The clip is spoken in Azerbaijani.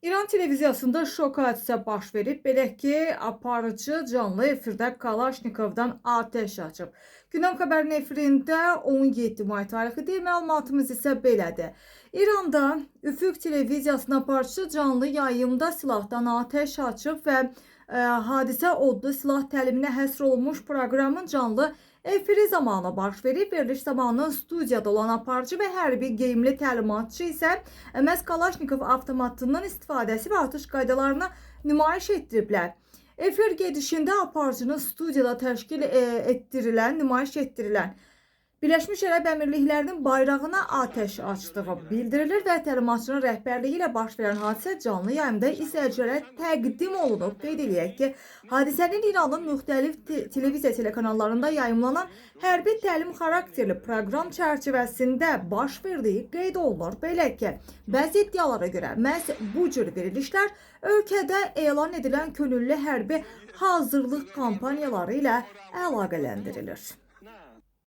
İran televiziyasında şok hadisə baş verib. Belə ki, aparıcı canlı efirdə Kalaşnikovdan atəş açıb. Gündəm xəbərinin efirində 17 may tarixidir. Məlumatımız isə belədir. İranda Üfüq televiziyasının aparıcı canlı yayımda silahdan atəş açıb və hadisə odlu silah təliminə həsr olunmuş proqramın canlı efiri zamanı baş verib. Veriliş zamanı studiyada olan aparıcı və hərbi geyimli təlimatçı isə məhz Kalaşnikov avtomatından istifadəsi və atış qaydalarını nümayiş etdiriblər. Efir gedişində aparıcının studiyada təşkil nümayiş etdirilən Birləşmiş Ərəb Əmirliklərinin bayrağına atəş açdığı bildirilir və təlimatçının rəhbərliyi ilə baş verən hadisə canlı yayımda izləyicilərə təqdim olunub. Qeyd edək ki, hadisənin İranın müxtəlif televiziya telekanallarında yayımlanan hərbi təlim xarakterli proqram çərçivəsində baş verdiyi qeyd olunur. Belə ki, bəzi iddialara görə məhz bu cür verilişlər ölkədə elan edilən könüllü hərbi hazırlıq kampaniyaları ilə əlaqələndirilir.